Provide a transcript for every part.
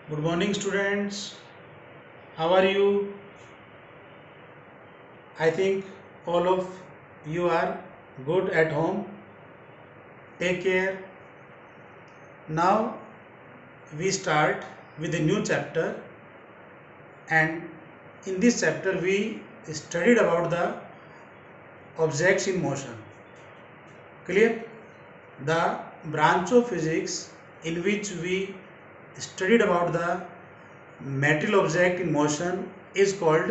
Good morning, students. How are you? I think all of you are good at home. Take care. Now we start with a new chapter, and in this chapter we studied about the objects in motion. Clear? The branch of physics in which we studied about the material object in motion is called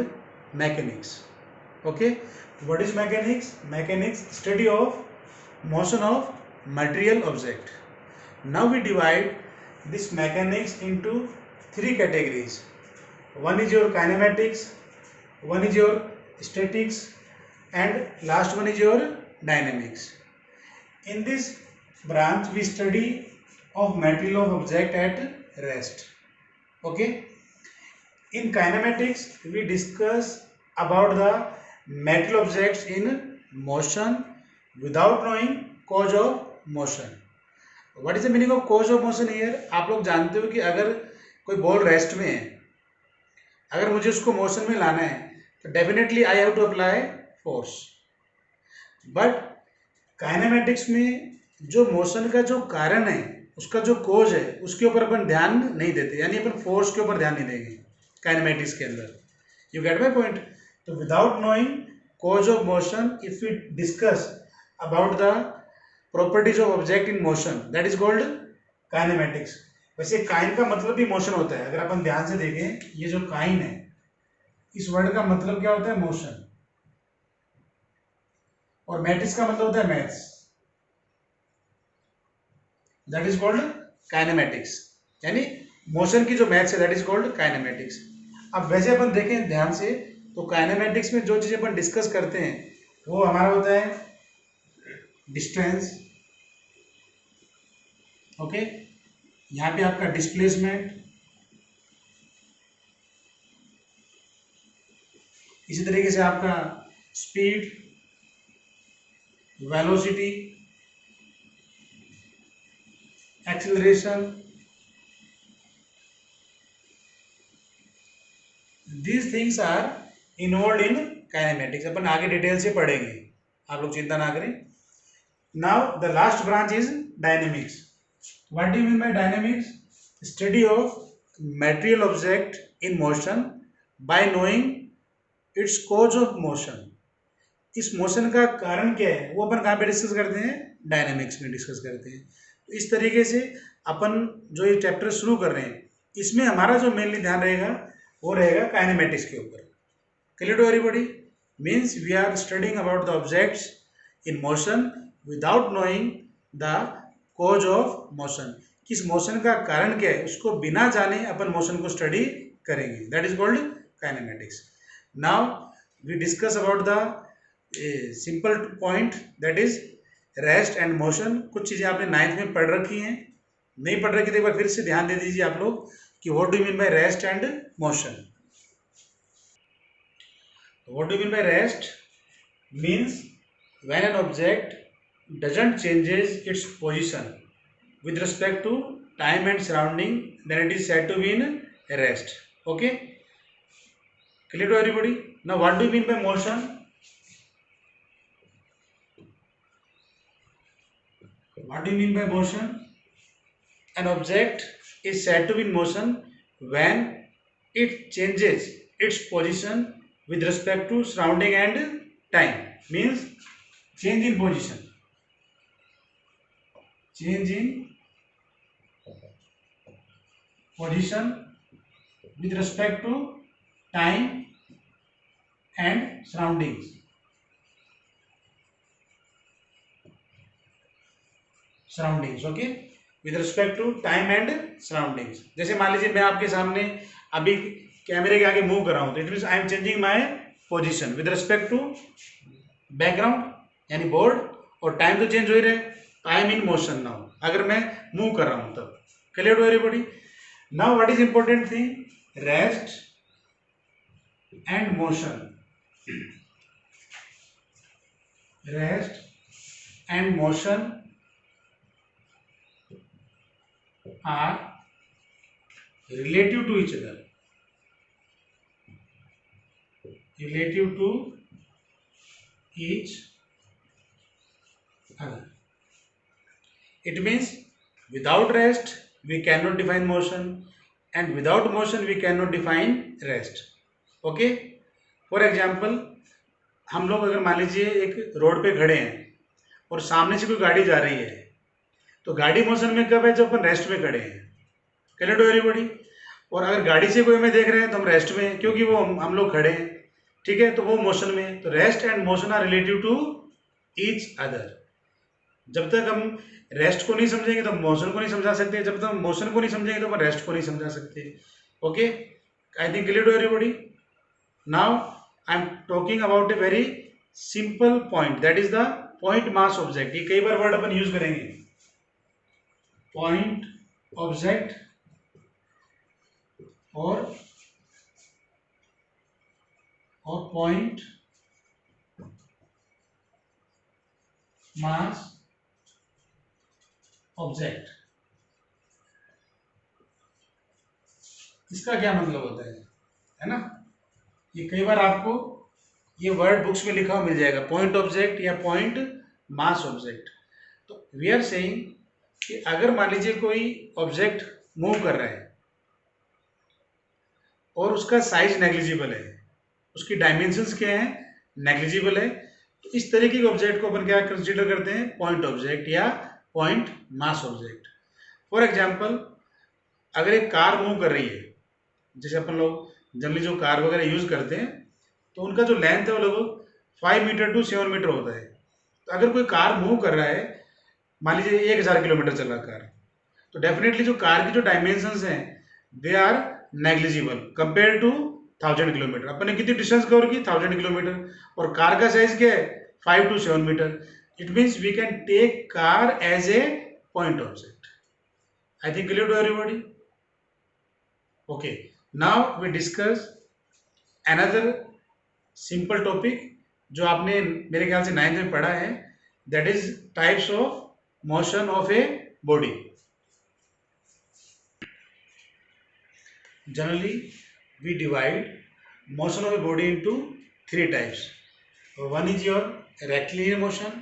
mechanics. Okay, what is mechanics? Mechanics, study of motion of material object. Now we divide this mechanics into three categories. One is your kinematics, one is your statics, and last one is your dynamics. In this branch we study of material of object at rest. Okay, in kinematics we discuss about the metal objects in motion without knowing cause of motion. What is the meaning of cause of motion here? आप लोग जानते हो कि अगर कोई ball rest में है, अगर मुझे उसको मोशन में लाना है तो definitely I have to apply force. But kinematics में जो मोशन का जो कारण है, उसका जो कोज है, उसके ऊपर अपन ध्यान नहीं देते, यानी अपन फोर्स के ऊपर ध्यान नहीं देंगे काइनेमेटिक्स के अंदर. You get my point? तो without knowing cause of motion, if we discuss about the properties of object in motion, that is called kinematics. वैसे काइन का मतलब भी मोशन होता है. अगर अपन ध्यान से देखें, ये जो काइन है, इस वर्ड का मतलब क्या होता है? मोशन. और मैट्रिक्स का मतलब होता है maths. That is called kinematics, यानी मोशन की जो मैथ्स है, दैट इज कॉल्ड काइनेमेटिक्स. अब वैसे अपन देखें ध्यान से, तो काइनेमेटिक्स में जो चीज़ अपन डिस्कस करते हैं वो हमारा होता है डिस्टेंस. ओके, यहाँ पे आपका डिस्प्लेसमेंट, इसी तरीके से आपका speed, velocity, acceleration. These things are involve in kinematics. अपन आगे डिटेल से पढ़ेंगे, आप लोग चिंता ना करें. Now the last branch is dynamics. What do you mean by dynamics? Study of material object in motion by knowing its cause of motion. इस मोशन का कारण क्या है वो अपन कहाँ पे डिस्कस करते हैं? डायनेमिक्स में डिस्कस करते हैं. तो इस तरीके से अपन जो ये चैप्टर शुरू कर रहे हैं, इसमें हमारा जो मेनली ध्यान रहेगा वो रहेगा काइनेमेटिक्स के ऊपर. Clear to everybody? Means we are studying about the objects in motion without knowing the cause of motion. किस मोशन का कारण क्या है उसको बिना जाने अपन मोशन को स्टडी करेंगे. That is called kinematics. Now we discuss about the simple point, that is rest and motion. कुछ चीज़ें आपने नाइन्थ में पढ़ रखी हैं, नहीं पढ़ रखी तो एक बार फिर से ध्यान दे दीजिए आप लोग कि what do mean by rest and motion. What do you mean by rest? Means when an object doesn't changes its position with respect to time and surrounding, then it is said to be in rest. Okay? Clear to everybody? Now what do you mean by motion? What do you mean by motion? An object is said to be in motion when it changes its position with respect to surrounding and time. Means change in position. Change in position with respect to time and surroundings. Surroundings, okay? With respect to time and surroundings. जैसे मान लीजिए मैं आपके सामने अभी कैमरे के आगे मूव कर रहा हूँ, तो it means I am changing my position with respect to background यानी बोर्ड, और टाइम तो चेंज हो ही रहे, I am in motion now. अगर मैं मूव कर रहा हूँ तब. Clear to everybody? Now what is important thing? Rest and motion. Rest and motion are relative to each other, relative to each other. It means without rest we cannot define motion, and without motion we cannot define rest. Okay, for example हम लोग अगर मान लीजिए एक road पे खड़े हैं और सामने से कोई गाड़ी जा रही है, तो गाड़ी मोशन में कब है? जब अपन रेस्ट में खड़े हैं। Correct everybody? और अगर गाड़ी से कोई हमें देख रहे हैं तो हम रेस्ट में हैं, क्योंकि वो हम लोग खड़े हैं। ठीक है, तो वो मोशन में है। तो rest and motion are relative to each other. जब तक हम रेस्ट को नहीं समझेंगे तो हम मोशन को नहीं समझा सकते, जब तक हम मोशन को नहीं समझेंगे तो हम रेस्ट को नहीं समझा सकते। Okay, I think clear to everybody? Now I am talking about a very simple point, that is the point mass object. ये कई बार वर्ड अपन यूज करेंगे, पॉइंट ऑब्जेक्ट और पॉइंट मास ऑब्जेक्ट। इसका क्या मतलब होता है ना? ये कई बार आपको ये वर्ड बुक्स में लिखा हुआ मिल जाएगा, पॉइंट ऑब्जेक्ट या पॉइंट मास ऑब्जेक्ट। तो वी आर सेइंग कि अगर मान लीजिए कोई ऑब्जेक्ट मूव कर रहा है और उसका साइज नेग्लिजिबल है, उसकी डायमेंशंस क्या है? नेग्लिजिबल है, तो इस तरीके के ऑब्जेक्ट को अपन क्या कंसीडर करते हैं? पॉइंट ऑब्जेक्ट या point mass object. For example, अगर एक कार मूव कर रही है, जैसे अपन लोग जनरली जो कार वगैरह यूज करते हैं, तो उनका जो लेंथ है वो लगभग 5 मीटर टू 7 मीटर होता है। तो अगर कोई कार मूव कर रहा है, मान लीजिए 1000 किलोमीटर चल रहा कार, तो डेफिनेटली जो कार की जो डायमेंशंस हैं they are negligible compare to 1000 kilometre. अपन ने कितनी डिस्टेंस कवर की? 1000 किलोमीटर। और कार का साइज क्या है? 5 टू 7 मीटर। It means we can take car as a point object. I think clear to everybody? Okay, now we discuss another simple topic जो आपने मेरे ख्याल से 9th में पढ़ा है, that is types of motion of a body. Generally, we divide motion of a body into 3 types. One is your rectilinear motion,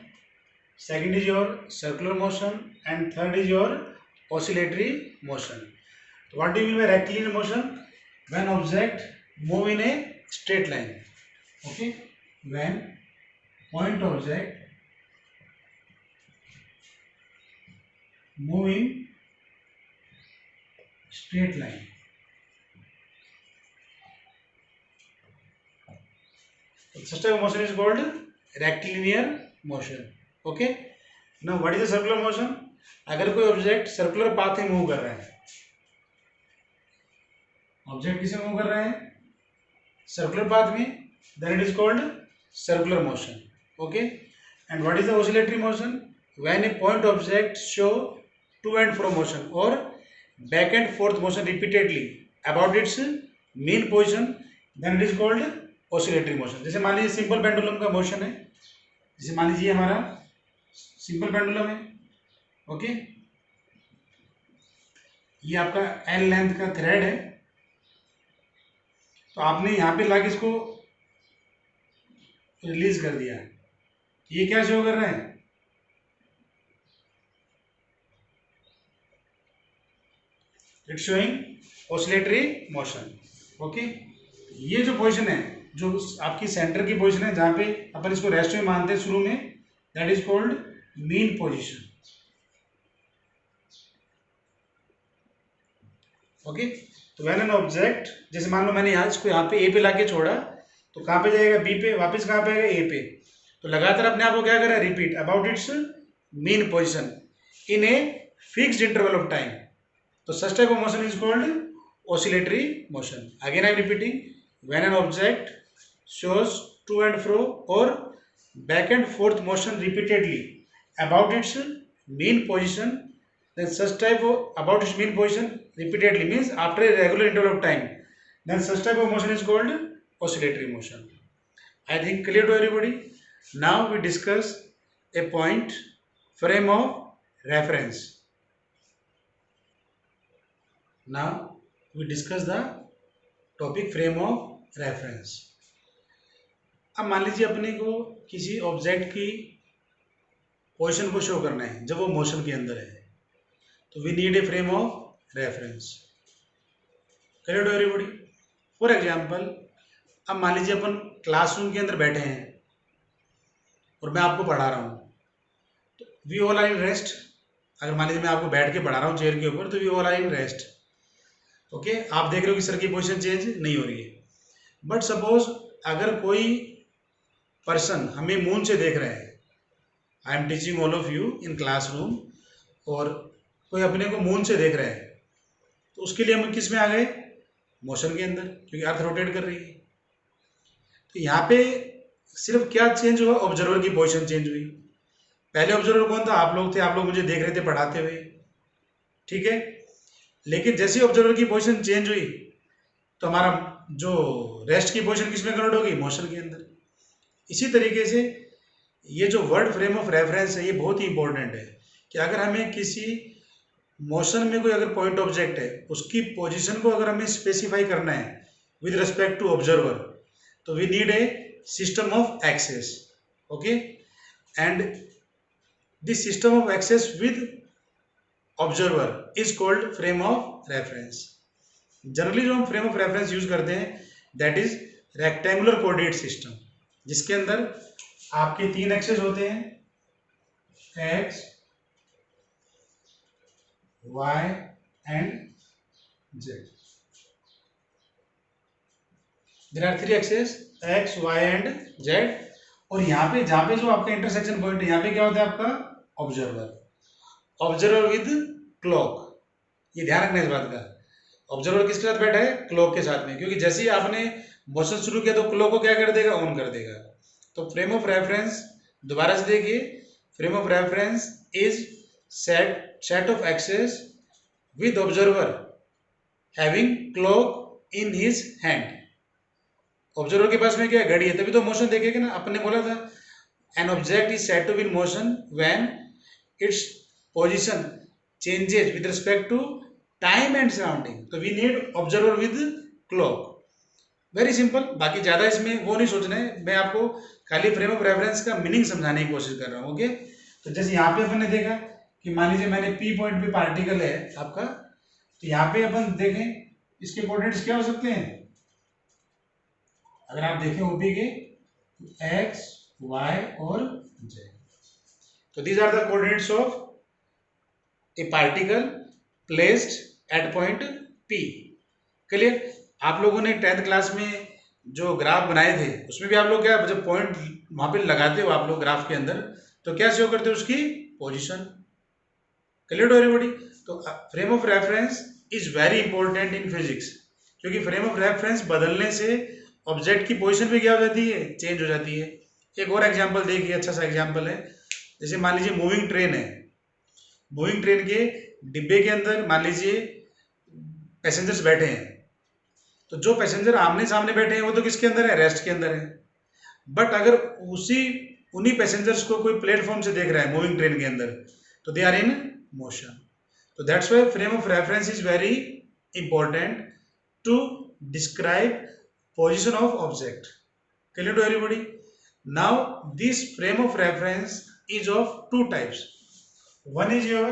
second is your circular motion, and third is your oscillatory motion. So what do you mean by rectilinear motion? When object move in a straight line. Okay, when point object move in straight line. Such type of motion is called rectilinear motion. Okay. Now what is the circular motion? अगर कोई object circular path में move कर रहा है, object किसे move कर रहा है? सर्कुलर पाथ में, then it is called circular motion. Okay. And what is the oscillatory motion? When a point object show to and fro motion or back and forth motion repeatedly about its mean position, then it is called oscillatory motion. जैसे मान लीजिए simple pendulum का motion है, जैसे मान लीजिए हमारा simple pendulum है। ओके, ये आपका एल लेंथ का थ्रेड है, तो आपने यहाँ पे लाके इसको रिलीज कर दिया। ये क्या शो कर रहा है? It's showing oscillatory motion. Okay, ये जो पोजीशन है, जो आपकी सेंटर की पोजीशन है, जहां पे अपन इसको रेस्ट में मानते हैं शुरू में, that is called mean position. Okay, तो व्हेन एन ऑब्जेक्ट, जैसे मान लो मैंने यहाँ इसको यहाँ पे ए पे लाके छोड़ा, तो कहाँ पे जाएगा? बी पे, वापस कहाँ पे आएगा? ए पे। तो लगातार अपने आप को क्या कर रहा है? Repeat about its mean position in a fixed interval of time. तो such type of motion is called oscillatory motion. Again I am repeating, when an object shows to and fro or back and forth motion repeatedly about its mean position, then such type of about its mean position repeatedly means after a regular interval of time, then such type of motion is called oscillatory motion. I think clear to everybody? Now we discuss a point frame of reference. Now we discuss the topic frame of reference. अब मान लीजिए अपने को किसी object की position को show करना है जब वो मोशन के अंदर है, तो we need a frame of reference. Clear to everybody? For example, अब मान लीजिए अपन क्लासरूम के अंदर बैठे हैं और मैं आपको पढ़ा रहा हूँ, तो we all are in rest. अगर मान लीजिए मैं आपको बैठ के पढ़ा रहा हूँ चेयर के ऊपर, तो we all are in rest. Okay, आप देख रहे हो कि सर की पोजीशन चेंज नहीं हो रही है। बट सपोज अगर कोई पर्सन हमें मून से देख रहे हैं, I am teaching all of you in classroom, और कोई अपने को मून से देख रहे हैं, तो उसके लिए हम किस में आ गए? मोशन के अंदर, क्योंकि अर्थ रोटेट कर रही है। तो यहाँ पे सिर्फ क्या चेंज हुआ? ऑब्जर्वर की पोजीशन चेंज हुई। पहले ऑब्जर्वर कौन था? आप लोग थे, आप लोग मुझे देख रहे थे पढ़ाते हुए, ठीक है। लेकिन जैसे ऑब्जर्वर की पोजीशन चेंज हुई, तो हमारा जो रेस्ट की पोजीशन किस में कन्वर्ट होगी? मोशन के अंदर। इसी तरीके से ये जो वर्ड फ्रेम ऑफ रेफरेंस है, ये बहुत ही इंपॉर्टेंट है कि अगर हमें किसी मोशन में कोई अगर पॉइंट ऑब्जेक्ट है, उसकी पोजीशन को अगर हमें स्पेसिफाई करना है विद रिस्पेक्ट टू ऑब्जर्वर, तो we need a system of axes. Okay, and this system of axes with observer is called frame of reference. Generally जो हम फ्रेम ऑफ रेफरेंस यूज करते हैं, that is rectangular coordinate system, जिसके अंदर आपके 3 axes होते हैं, X, Y and Z. There are 3 axes, X, Y and Z. और यहाँ पे जहाँ पे जो आपका इंटरसेक्शन पॉइंट है, यहाँ पे क्या होता है? आपका ऑब्जर्वर। ऑब्जर्वर विद क्लॉक, ये ध्यान रखना इस बात का। ऑब्जर्वर किसके साथ बैठा है? क्लॉक के साथ में, क्योंकि जैसे ही आपने मोशन शुरू किया तो क्लॉक को क्या कर देगा? ऑन कर देगा। तो फ्रेम ऑफ रेफरेंस, दोबारा से देखिए, frame of reference is set of axes with observer having clock in his hand. Observer के पास में क्या है? घड़ी है, तभी तो मोशन देखेगा ना। अपने बोला था an object is said to be in motion when its position changes with respect to time and surrounding. तो we need observer with clock. Very simple, बाकी ज्यादा इसमें वो नहीं सोचना है। मैं आपको खाली फ्रेम ऑफ रेफरेंस का मीनिंग समझाने की कोशिश कर रहा हूँ। ओके, तो जैसे यहाँ पे अपन ने देखा कि मान लीजिए मैंने पी पॉइंट पे पार्टिकल है आपका, तो यहाँ पे अपन देखें इसके कोऑर्डिनेट्स क्या हो सकते हैं? अगर आप देखें ओपी के, एक्स, वाई और जेड। तो these are the coordinates of a particle placed at point P. Clear? आप लोगों ने 10th क्लास में जो ग्राफ बनाए थे, उसमें भी आप लोग क्या, जब पॉइंट वहां पे लगाते हो आप लोग ग्राफ के अंदर, तो क्या शो करते हो? उसकी पोजीशन। Clear to everybody? तो frame of reference is very important in physics, क्योंकि फ्रेम ऑफ रेफरेंस बदलने से ऑब्जेक्ट की पोजीशन भी क्या हो जाती है? चेंज हो जाती है। एक और एग्जांपल देखिए, अच्छा सा एग्जांपल है। जैसे मान लीजिए मूविंग ट्रेन है, मूविंग ट्रेन के डिब्बे के अंदर मान लीजिए पैसेंजर्स बैठे हैं, तो जो पैसेंजर आमने सामने बैठे हैं वो तो किसके अंदर है? रेस्ट के अंदर है। बट अगर उन्हीं पैसेंजर्स को कोई प्लेटफॉर्म से देख रहा है मूविंग ट्रेन के अंदर, तो दे आर इन मोशन। तो that's why frame of reference is very important to describe position of object. Clear to everybody? Now this frame of reference is of 2 types. One is your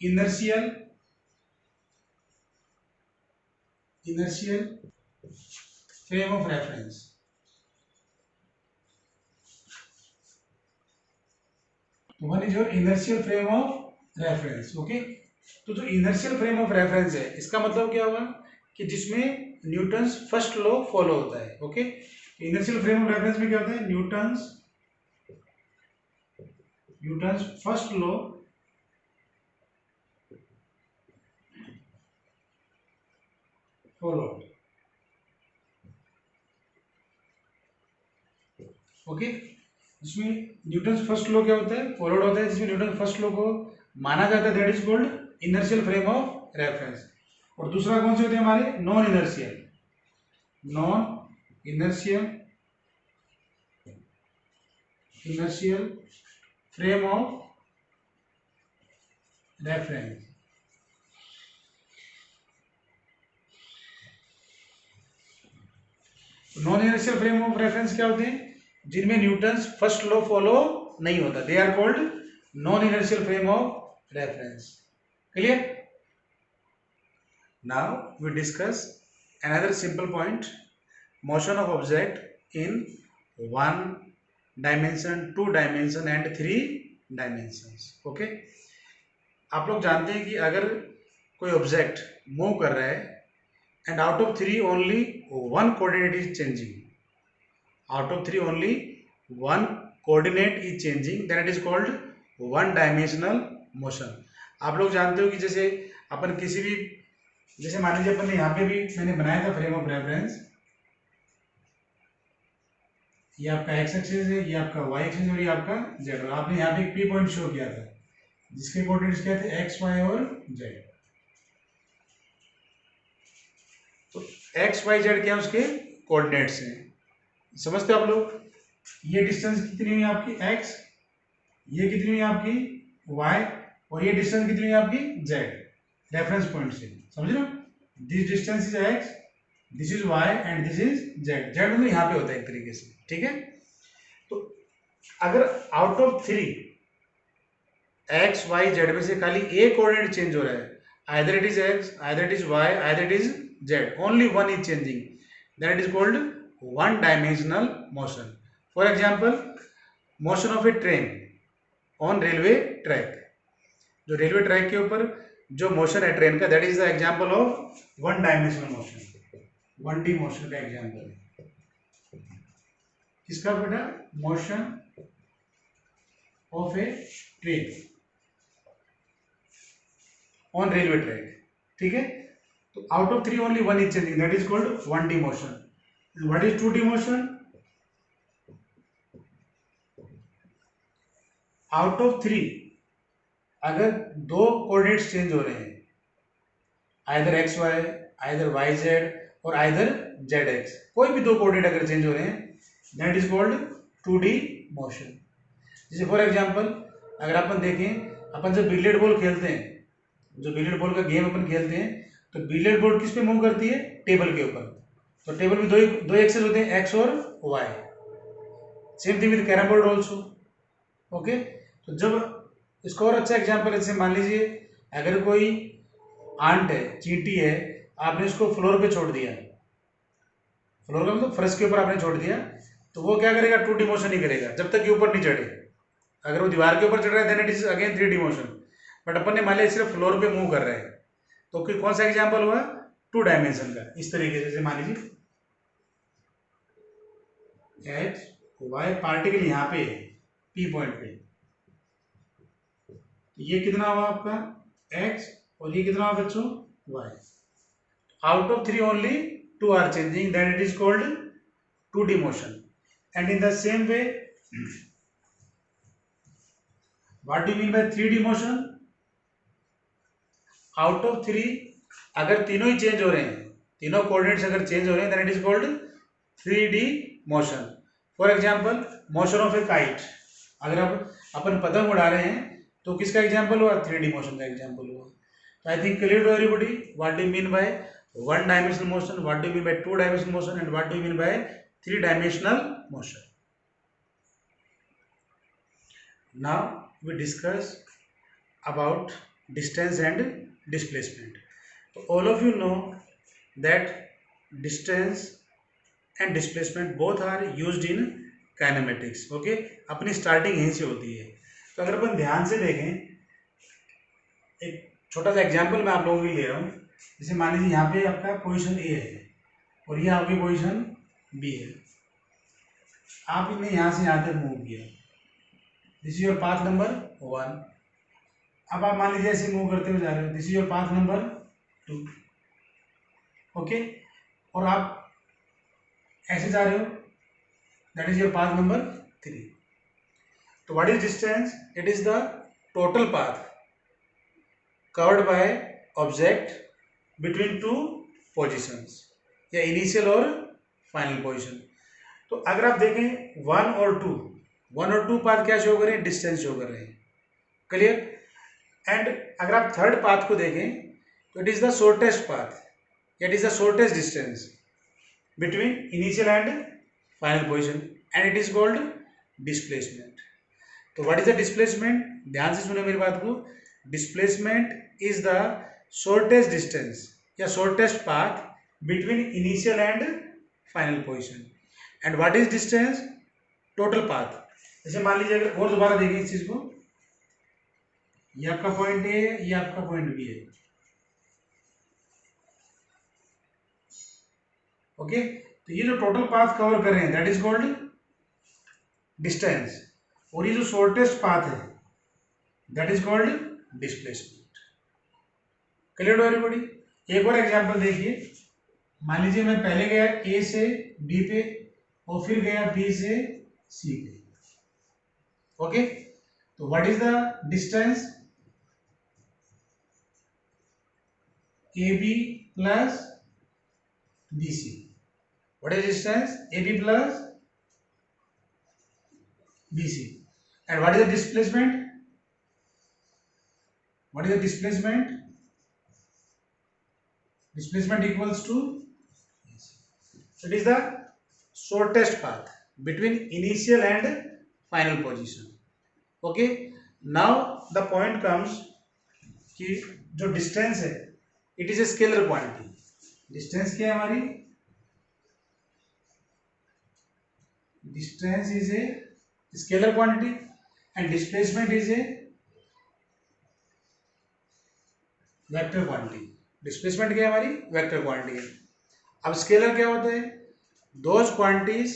inertial frame of reference. One is your inertial frame of reference. Okay? तो जो inertial frame of reference है, इसका मतलब क्या होगा? कि जिसमें Newton's first law follow होता है। Okay, inertial frame of reference में क्या होता है? Newton's first law follow. Okay, जिसमें न्यूटन्स फर्स्ट लॉ क्या होता है? फॉलोड होता है। जिसमें न्यूटन फर्स्ट लॉ को माना जाता है, that is called inertial frame of reference. और दूसरा कौन से होते हैं हमारे? Non inertial frame of reference. Non inertial frame of reference क्या होते हैं? जिनमें न्यूटन्स फर्स्ट लॉ फॉलो नहीं होता, they are called non inertial frame of reference. Clear? Now we discuss another simple point, motion of object in 1 dimension, 2 dimension and 3 dimensions. Okay, आप लोग जानते हैं कि अगर कोई ऑब्जेक्ट मूव कर रहा है and out of 3 only one coordinate is changing, out of 3 only one coordinate is changing, then it is called one dimensional motion. आप लोग जानते हो कि जैसे अपन किसी भी, जैसे मान लीजिए अपन ने यहाँ पे भी मैंने बनाया था फ्रेम ऑफ रेफरेंस, ये आपका एक्स एक्सिस है, ये आपका वाई एक्सिस है और ये आपका जेड, और आपने यहाँ पे एक पी पॉइंट शो किया था जिसके कोऑर्डिनेट्स क्या थे? एक्स, वाई और जेड। तो एक्स वाई जेड क्या उसके कोऑर्डिनेट्स हैं, समझते हो आप लोग? ये डिस्टेंस कितनी हुई आपकी एक्स, ये कितनी हुई आपकी वाई, और ये डिस्टेंस कितनी हुई आपकी जेड, रेफरेंस पॉइंट से, समझ रहे हो? This distance is X, this is Y and this is Z. Z मतलब यहाँ पे होता है एक तरीके से, ठीक है? तो अगर out of 3 X Y Z में से खाली एक कोऑर्डिनेट चेंज हो रहा है, either it is X, either it is Y, either it is Z, only one is changing, then it is called one dimensional motion. For example, motion of a train on railway track, जो railway track के ऊपर जो motion है train का, that is the example of one dimensional motion, 1D motion का example है। किसका बेटा? Motion of a train on railway track, ठीक है? तो out of 3 only one is changing, that is called 1D motion. What is 2D motion? Out of 3 अगर दो coordinates change हो रहे हैं, either X Y, either Y Z और either Z X, कोई भी दो कोऑर्डिनेट अगर चेंज हो रहे हैं, that is called 2D motion. जैसे फॉर एग्जांपल अगर अपन देखें, अपन जब बिलियर्ड बॉल खेलते हैं, जो बिलियर्ड बॉल का गेम अपन खेलते हैं, तो बिलियर्ड बॉल किस पे मूव करती है? टेबल के ऊपर। तो टेबल में दो एक्सेस होते हैं, एक्स और Y. Same thing with carrom board also. Okay, तो जब इसको और अच्छा एग्जाम्पल, जैसे मान लीजिए अगर कोई आंट है, चींटी है, आपने उसको फ्लोर पे छोड़ दिया, फ्लोर का मतलब फर्श के ऊपर आपने छोड़ दिया, तो वो क्या करेगा? 2D मोशन ही करेगा जब तक कि ऊपर नहीं चढ़े। अगर वो दीवार के ऊपर चढ़ रहा है, then it is again 3D motion. But अपन ने मान लिया सिर्फ फ्लोर पे मूव कर रहे हैं, तो कौन सा एग्जाम्पल हुआ? 2 डायमेंशन का। इस तरीके से मान लीजिए एक्स वाई पार्टिकल यहाँ पे पी पॉइंट पे, ये कितना हुआ आपका? x, और ये कितना हुआ बच्चों? y। Out of 3 only 2 are changing, then it is called 2D motion. And in the same way, what do you mean by 3D motion? Out of 3 अगर तीनों ही चेंज हो रहे हैं, तीनों कोऑर्डिनेट्स अगर चेंज हो रहे हैं, then it is called 3D motion. For example, motion of a kite, अगर आप अपन पतंग उड़ा रहे हैं, तो किसका एग्जाम्पल हुआ? 3D मोशन का एग्जाम्पल हुआ। तो I think clear to everybody what do you mean by 1 dimensional motion, what do you mean by 2 dimensional motion, and what do you mean by 3 dimensional motion. Now we discuss about distance and displacement. तो all of you know that distance and displacement both are used in kinematics. Okay, अपनी starting यहीं से होती है। तो अगर अपन ध्यान से देखें, एक छोटा सा एग्जांपल मैं आप लोगों के लिए ले रहा हूँ। जैसे मान लीजिए यहाँ पे आपका पोजीशन ए है और ये आपकी पोजीशन बी है, आपने यहाँ से यहाँ तक मूव किया, this is your path number 1। अब आप मान लीजिए ऐसे मूव करते हुए जा रहे हो, this is your path number 2। Okay, और आप ऐसे जा रहे हो, that is your path number 3। तो what is distance? It is the total path covered by object between 2 positions, या इनिशियल और फाइनल पोजीशन। तो अगर आप देखें 1 और 2 पाथ क्या शो कर रहे हैं? डिस्टेंस शो कर रहे हैं। क्लियर? एंड अगर आप थर्ड पाथ को देखें, तो it is the shortest path, it is the shortest distance, between initial and final position and it is called displacement. तो what is the displacement? ध्यान से सुने मेरी बात को. Displacement is the shortest distance या shortest path between initial and final position. And what is distance? Total path. जैसे मान लीजिए अगर और दोबारा देखिए इस चीज को, ये आपका पॉइंट ए है, ये आपका पॉइंट बी है. ओके, तो ये जो टोटल पाथ कवर कर रहे हैं दैट इज कॉल्ड डिस्टेंस, और ये जो शॉर्टेस्ट पाथ है that is called displacement. Clear to everybody? एक और एग्जांपल देखिए. मान लीजिए मैं पहले गया ए से बी पे और फिर गया बी से सी पे. ओके, तो what is the distance? A B plus B C. What is distance? AB plus BC. And what is the displacement? What is the displacement? Displacement equals to, so it is the shortest path between initial and final position. Okay. Now the point comes कि जो distance है it is a scalar quantity. Distance क्या है हमारी? Distance is a scalar quantity and displacement is a vector quantity. Displacement क्या है हमारी? Vector quantity है. अब स्केलर क्या होता है? Those quantities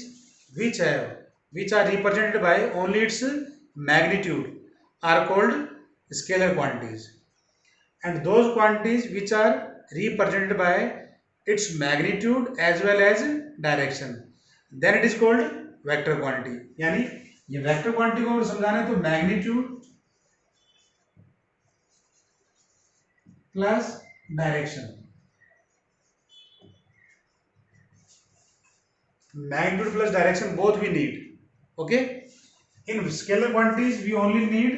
which are represented by only its magnitude are called scalar quantities and those quantities which are represented by its magnitude as well as direction then it is called vector quantity. यानी ये vector quantity को अगर समझाना है तो magnitude plus direction, magnitude plus direction both we need. Okay, in scalar quantities we only need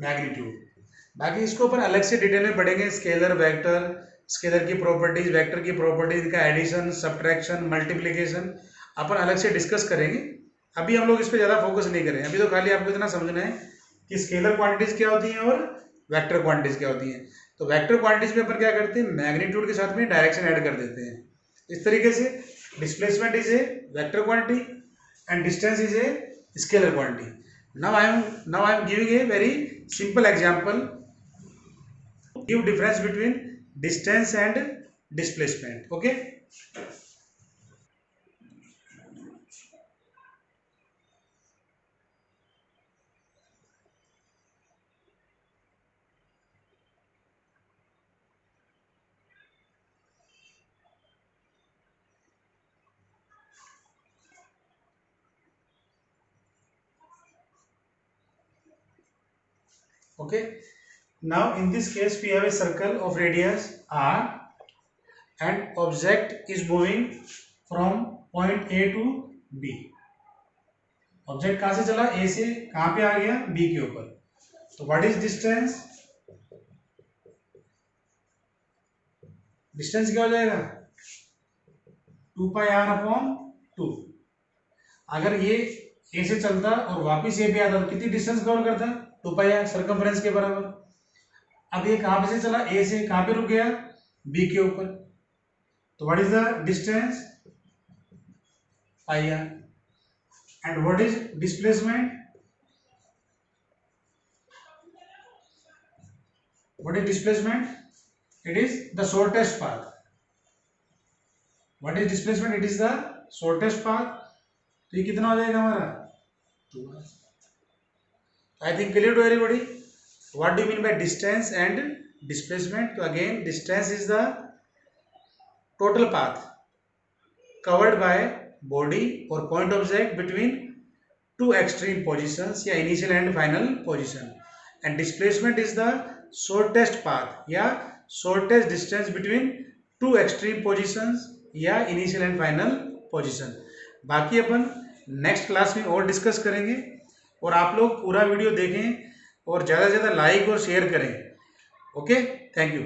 magnitude. बाकी इसको अपन अलग से डिटेल में पढ़ेंगे. स्केलर, वेक्टर, स्केलर की प्रॉपर्टीज, वेक्टर की प्रॉपर्टीज का एडिशन, सब्ट्रैक्शन, मल्टीप्लिकेशन अपन अलग से डिस्कस करेंगे. अभी हम लोग इस पे ज़्यादा फोकस नहीं करेंगे. अभी तो खाली आपको इतना समझना है कि स्केलर क्वांटिटीज क्या होती हैं और वेक्टर क्वांटिटीज क्या होती हैं. तो वेक्टर क्वांटिटीज में अपन क्या करते हैं? मैग्नीट्यूड के साथ में डायरेक्शन ऐड कर देते हैं. इस तरीके से displacement is a vector quantity and distance is a scalar quantity. Now I am giving a very simple example. Give difference between distance and displacement. Okay, okay. Now in this case we have a circle of radius r and object is moving from point A to B. Object कहां से चला? A से कहां पे आ गया? B के ऊपर. तो व्हाट इज डिस्टेंस? डिस्टेंस क्या हो जाएगा? 2πr/2. अगर ये A से चलता और वापिस A पे आता तो कितनी डिस्टेंस कवर करता? 2πr, सर्कमफ्रेंस के बराबर. अब ये कहां पे से चला? A से कहां पे रुक गया? B के ऊपर. तो what is the distance? πr. And what is displacement? What is displacement? It is the shortest path. What is displacement? It is the shortest path. तो ये कितना हो जाएगा हमारा? 2r. I think clear to everybody. What do you mean by distance and displacement? So again, distance is the total path covered by body or point object between two extreme positions या initial and final position. And displacement is the shortest path या shortest distance between two extreme positions या initial and final position. बाकी अपन next class में और discuss करेंगे और आप लोग पूरा वीडियो देखें और ज़्यादा से ज़्यादा लाइक और शेयर करें. Okay, thank you.